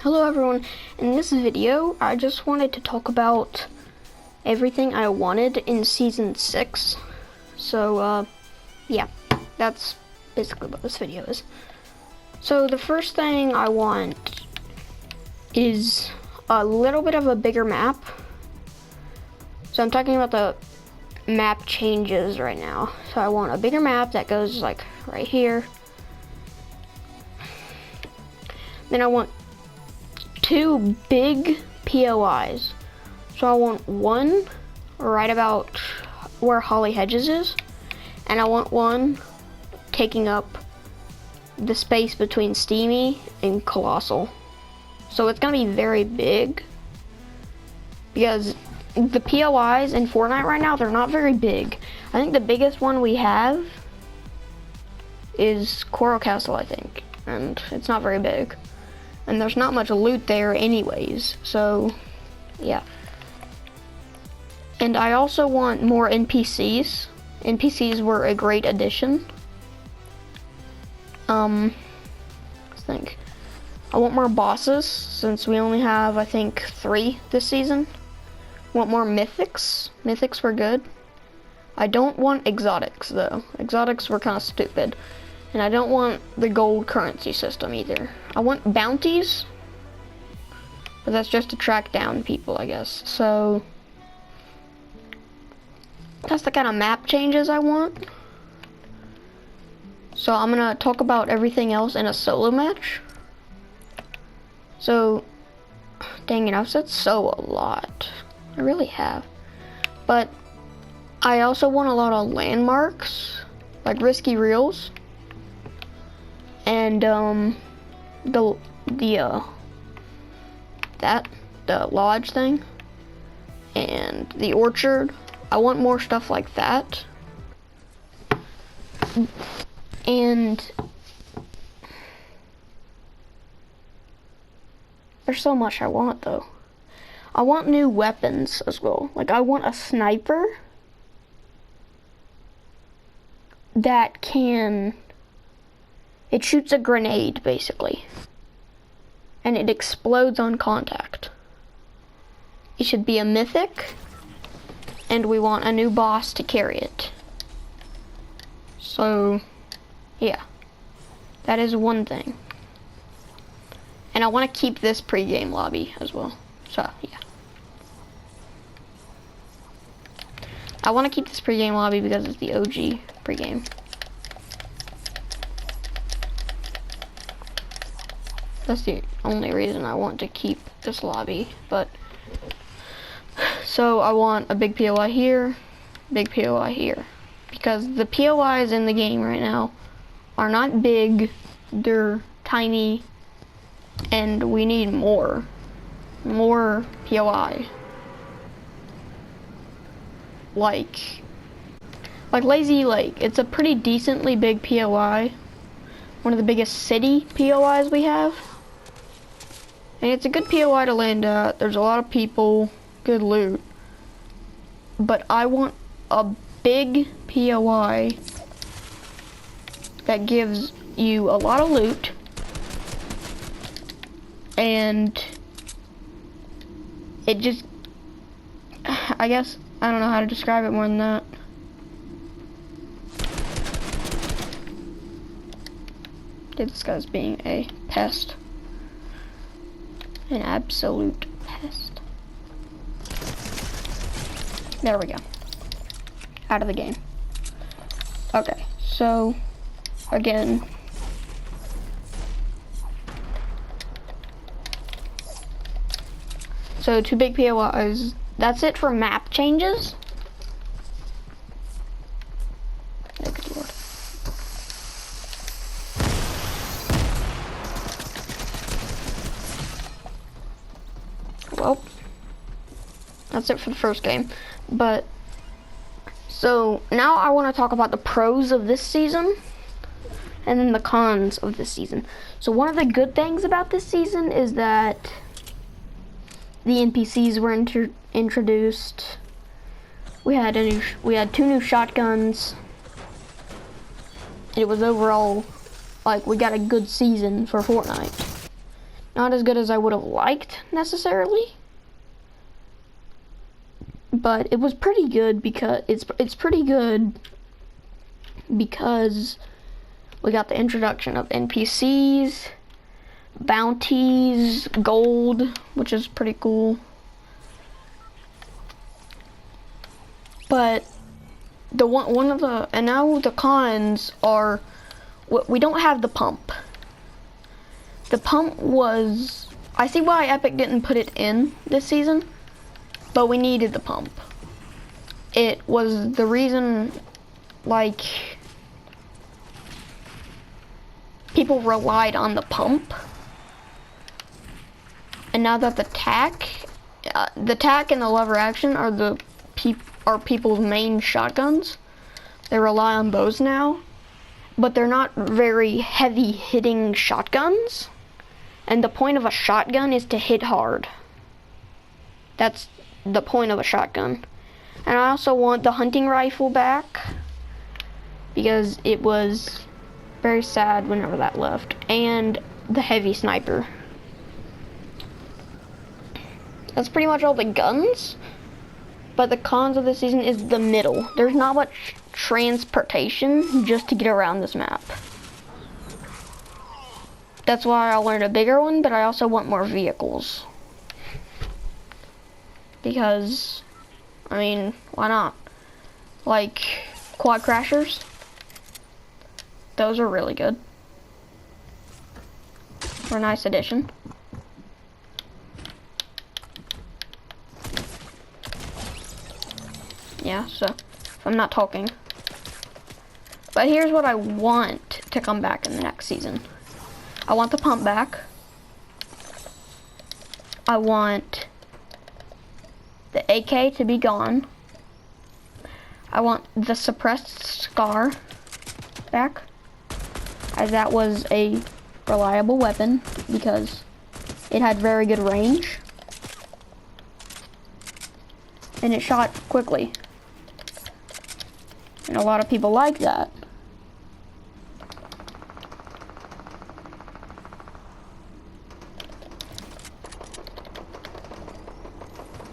Hello everyone, in this video I just wanted to talk about everything I wanted in Season 6. So yeah, that's basically what this video is. So the first thing I want is a little bit of a bigger map. So I'm talking about the map changes right now. So I want a bigger map that goes like right here. Then I want 2 big POIs. So I want one right about where Holly Hedges is, and I want one taking up the space between Steamy and Colossal. So it's gonna be very big because the POIs in Fortnite right now, they're not very big. I think the biggest one we have is Coral Castle, I think, and it's not very big. And there's not much loot there anyways, so yeah. And I also want more NPCs. NPCs were a great addition. Let's think. I want more bosses, since we only have, I think, 3 this season. Want more mythics. Mythics were good. I don't want exotics, though. Exotics were kind of stupid. And I don't want the gold currency system either. I want bounties, but that's just to track down people, I guess. So that's the kind of map changes I want. So I'm gonna talk about everything else in a solo match. So, dang it, I've said so a lot. I really have. But I also want a lot of landmarks, like Risky Reels. And the lodge thing and the orchard. I want more stuff like that. And there's so much I want though. I want new weapons as well. Like I want a sniper that can, it shoots a grenade, basically. And it explodes on contact. It should be a mythic. And we want a new boss to carry it. So, yeah. That is one thing. And I want to keep this pre-game lobby as well. So, yeah. I want to keep this pre-game lobby because it's the OG pre-game. That's the only reason I want to keep this lobby, but so I want a big POI here, big POI here, because the POIs in the game right now are not big, they're tiny, and we need more POI. Like Lazy Lake, it's a pretty decently big POI, one of the biggest city POIs we have. And it's a good POI to land at. There's a lot of people, good loot. But I want a big POI that gives you a lot of loot. And it just, I guess, I don't know how to describe it more than that. Dude, this guy's being a pest. An absolute pest. There we go. Out of the game. Okay, so again. So 2 big POIs. That's it for map changes. Oh, good Lord. Well, that's it for the first game. But so now I want to talk about the pros of this season and then the cons of this season. So one of the good things about this season is that the NPCs were introduced. We had 2 new shotguns. It was overall, like, we got a good season for Fortnite. Not as good as I would have liked necessarily, but it was pretty good because it's pretty good because we got the introduction of NPCs, bounties, gold, which is pretty cool. But and now the cons are, we don't have the pump. The pump was, I see why Epic didn't put it in this season, but we needed the pump. It was the reason, like, people relied on the pump. And now that the tac and the lever action are people's main shotguns, they rely on those now, but they're not very heavy hitting shotguns. And the point of a shotgun is to hit hard. That's the point of a shotgun. And I also want the hunting rifle back, because it was very sad whenever that left. And the heavy sniper. That's pretty much all the guns. But the cons of this season is the middle. There's not much transportation just to get around this map. That's why I wanted a bigger one, but I also want more vehicles. Because, I mean, why not? Like, quad crashers. Those are really good. They're a nice addition. Yeah, so, if I'm not talking. But here's what I want to come back in the next season. I want the pump back. I want the AK to be gone. I want the suppressed SCAR back, as that was a reliable weapon because it had very good range and it shot quickly. And a lot of people like that.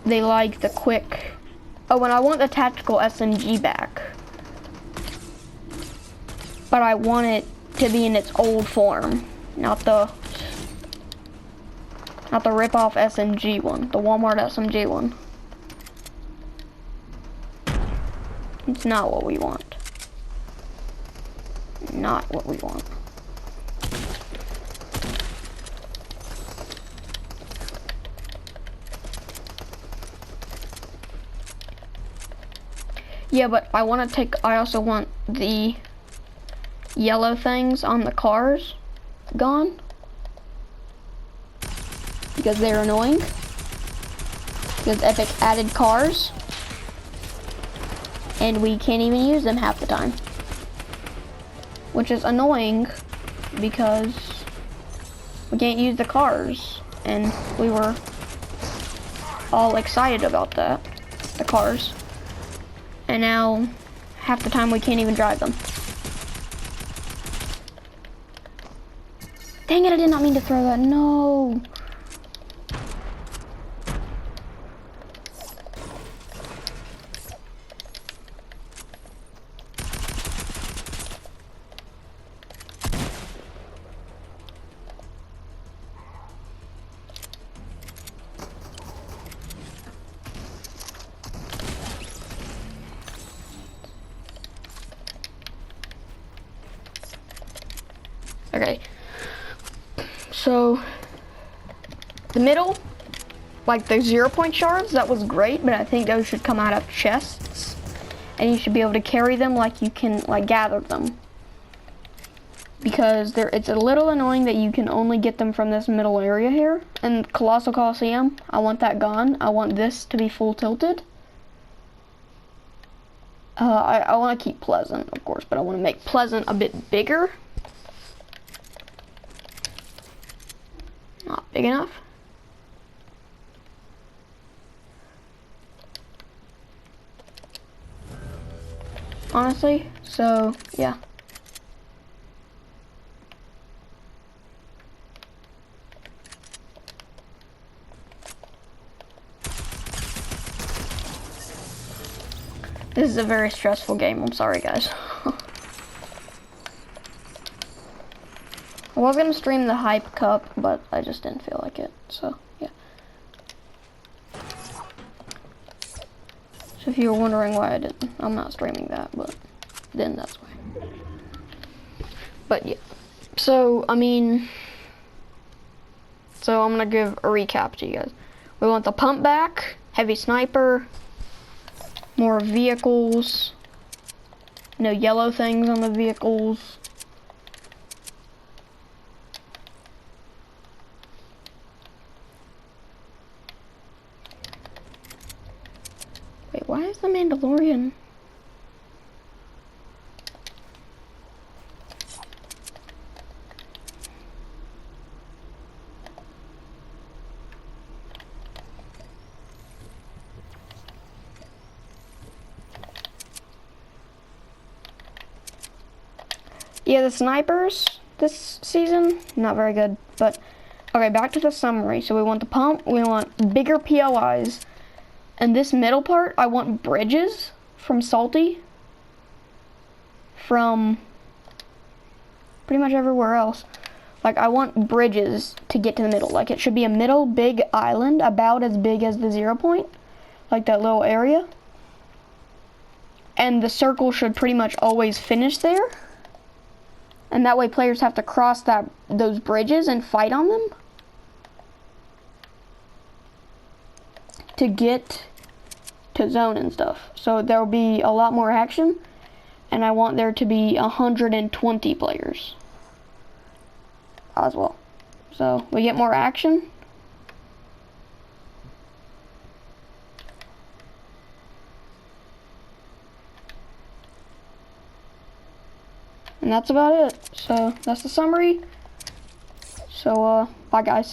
They like the quick. Oh, and I want the tactical SMG back. But I want it to be in its old form, not the rip-off SMG one, the Walmart SMG one. It's not what we want. Not what we want. Yeah, but I also want the yellow things on the cars gone. Because they're annoying. Because Epic added cars. And we can't even use them half the time. Which is annoying because we can't use the cars. And we were all excited about that. The cars. And now, half the time we can't even drive them. Dang it, I did not mean to throw that, no. Okay, so the middle, like the 0-point shards, that was great, but I think those should come out of chests, and you should be able to carry them like you can like gather them, because it's a little annoying that you can only get them from this middle area here. And Colossal Coliseum, I want that gone. I want this to be full tilted. I want to keep Pleasant, of course, but I want to make Pleasant a bit bigger. Not big enough. Honestly, so yeah. This is a very stressful game. I'm sorry, guys. I was gonna stream the Hype Cup, but I just didn't feel like it. So yeah. So if you were wondering why I didn't, I'm not streaming that, but then that's why. But yeah. So I mean, so I'm gonna give a recap to you guys. We want the pump back, heavy sniper, more vehicles, no yellow things on the vehicles. Wait, why is the Mandalorian? Yeah, the snipers this season, not very good, but okay, back to the summary. So we want the pump, we want bigger POIs, and this middle part, I want bridges from Salty, from pretty much everywhere else. Like, I want bridges to get to the middle. Like, it should be a middle big island, about as big as the 0 point, like that little area. And the circle should pretty much always finish there. And that way players have to cross those bridges and fight on them to get to zone and stuff. So there'll be a lot more action, and I want there to be 120 players as well. So we get more action. And that's about it. So that's the summary. So bye guys.